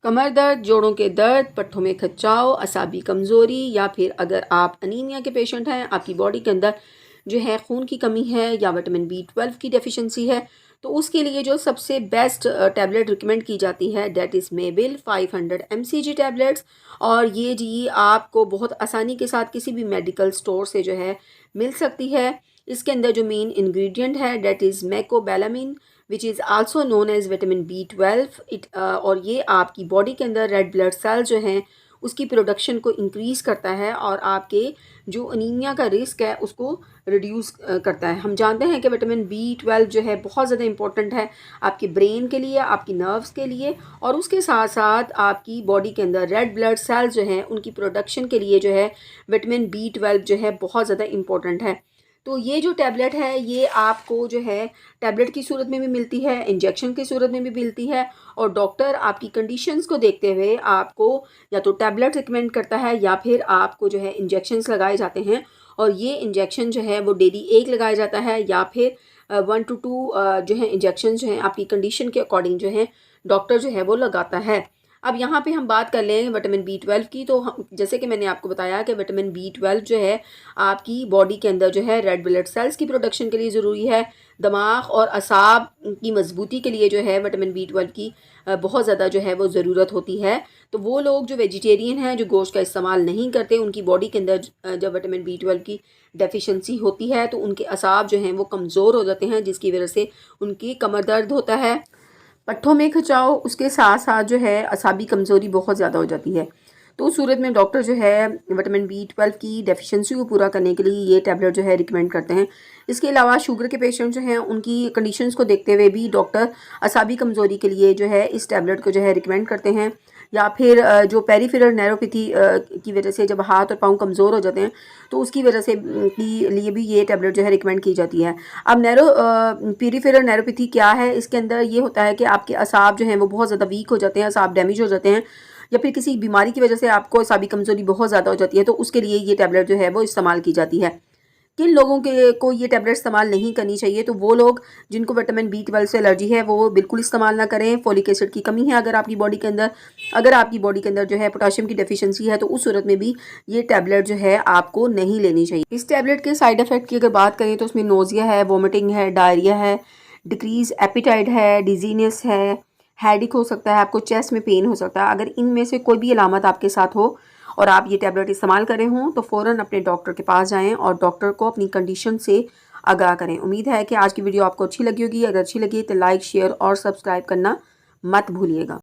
कमर दर्द, जोड़ों के दर्द, पट्ठों में खिंचाव, असाबी कमज़ोरी, या फिर अगर आप अनीमिया के पेशेंट हैं, आपकी बॉडी के अंदर जो है खून की कमी है या विटामिन B12 की डेफिशिएंसी है, तो उसके लिए जो सबसे बेस्ट टैबलेट रिकमेंड की जाती है दैट इज़ मेबिल 500 mcg टैबलेट्स। और ये जी आपको बहुत आसानी के साथ किसी भी मेडिकल स्टोर से जो है मिल सकती है। इसके अंदर जो मेन इंग्रेडिएंट है that is mecobalamin which is also known as vitamin B12। और ये आपकी बॉडी के अंदर रेड ब्लड सेल जो हैं उसकी प्रोडक्शन को इंक्रीज़ करता है और आपके जो अनीमिया का रिस्क है उसको रिड्यूस करता है। हम जानते हैं कि विटामिन B12 जो है बहुत ज़्यादा इंपॉर्टेंट है आपके ब्रेन के लिए, आपकी नर्व्स के लिए, और उसके साथ साथ आपकी बॉडी के अंदर रेड ब्लड सेल जो हैं उनकी प्रोडक्शन के लिए जो है विटामिन B12 जो है बहुत ज़्यादा इंपॉर्टेंट है। तो ये जो टैबलेट है ये आपको जो है टैबलेट की सूरत में भी मिलती है, इंजेक्शन की सूरत में भी मिलती है, और डॉक्टर आपकी कंडीशंस को देखते हुए आपको या तो टैबलेट रिकमेंड करता है या फिर आपको जो है इंजेक्शंस लगाए जाते हैं। और ये इंजेक्शन जो है वो डेली एक लगाया जाता है या फिर 1 to 2 जो है इंजेक्शन जो है आपकी कंडीशन के अकॉर्डिंग जो है डॉक्टर जो है वो लगाता है। अब यहाँ पे हम बात कर लें विटामिन B12 की, तो हम जैसे कि मैंने आपको बताया कि विटामिन B12 जो है आपकी बॉडी के अंदर जो है रेड ब्लड सेल्स की प्रोडक्शन के लिए ज़रूरी है। दिमाग और असाब की मजबूती के लिए जो है विटामिन B12 की बहुत ज़्यादा जो है वो ज़रूरत होती है। तो वो लोग जो वेजिटेरियन हैं, जो गोश्त का इस्तेमाल नहीं करते, उनकी बॉडी के अंदर जब विटामिन B12 की डेफिशिएंसी होती है तो उनके असाब जो हैं वो कमज़ोर हो जाते हैं, जिसकी वजह से उनकी कमर दर्द होता है, पट्ठों में खिंचाव, उसके साथ साथ जो है असाबी कमज़ोरी बहुत ज़्यादा हो जाती है। तो उस सूरत में डॉक्टर जो है विटामिन B12 की डेफिशिएंसी को पूरा करने के लिए ये टैबलेट जो है रिकमेंड करते हैं। इसके अलावा शुगर के पेशेंट जो हैं उनकी कंडीशंस को देखते हुए भी डॉक्टर असाबी कमज़ोरी के लिए जो है इस टैबलेट को जो है रिकमेंड करते हैं। या फिर जो पेरिफेरल नैरोपैथी की वजह से जब हाथ और पाँव कमज़ोर हो जाते हैं तो उसकी वजह से की लिए भी ये टैबलेट जो है रिकमेंड की जाती है। अब पेरिफेरल नैरोपैथी क्या है? इसके अंदर ये होता है कि आपके असाब जो हैं वो बहुत ज़्यादा वीक हो जाते हैं, असाब डैमेज हो जाते हैं, या फिर किसी बीमारी की वजह से आपको असाबी कमज़ोरी बहुत ज़्यादा हो जाती है, तो उसके लिए ये टैबलेट जो है वो इस्तेमाल की जाती है। किन लोगों के को ये टैबलेट इस्तेमाल नहीं करनी चाहिए? तो वो लोग जिनको विटामिन B12 से एलर्जी है वो बिल्कुल इस्तेमाल ना करें। फोलिक एसिड की कमी है अगर आपकी बॉडी के अंदर, अगर आपकी बॉडी के अंदर जो है पोटाशियम की डेफिशिएंसी है, तो उस सूरत में भी ये टैबलेट जो है आपको नहीं लेनी चाहिए। इस टैबलेट के साइड इफ़ेक्ट की अगर बात करें तो उसमें नोज़िया है, वोमिटिंग है, डायरिया है, डिक्रीज एपिटाइट है, डिजीनेस है, हेडेक हो सकता है, आपको चेस्ट में पेन हो सकता है। अगर इनमें से कोई भी अलामत आपके साथ हो और आप ये टैबलेट इस्तेमाल कर रहे हों तो फ़ौरन अपने डॉक्टर के पास जाएं और डॉक्टर को अपनी कंडीशन से आगाह करें। उम्मीद है कि आज की वीडियो आपको अच्छी लगी होगी। अगर अच्छी लगी तो लाइक, शेयर और सब्सक्राइब करना मत भूलिएगा।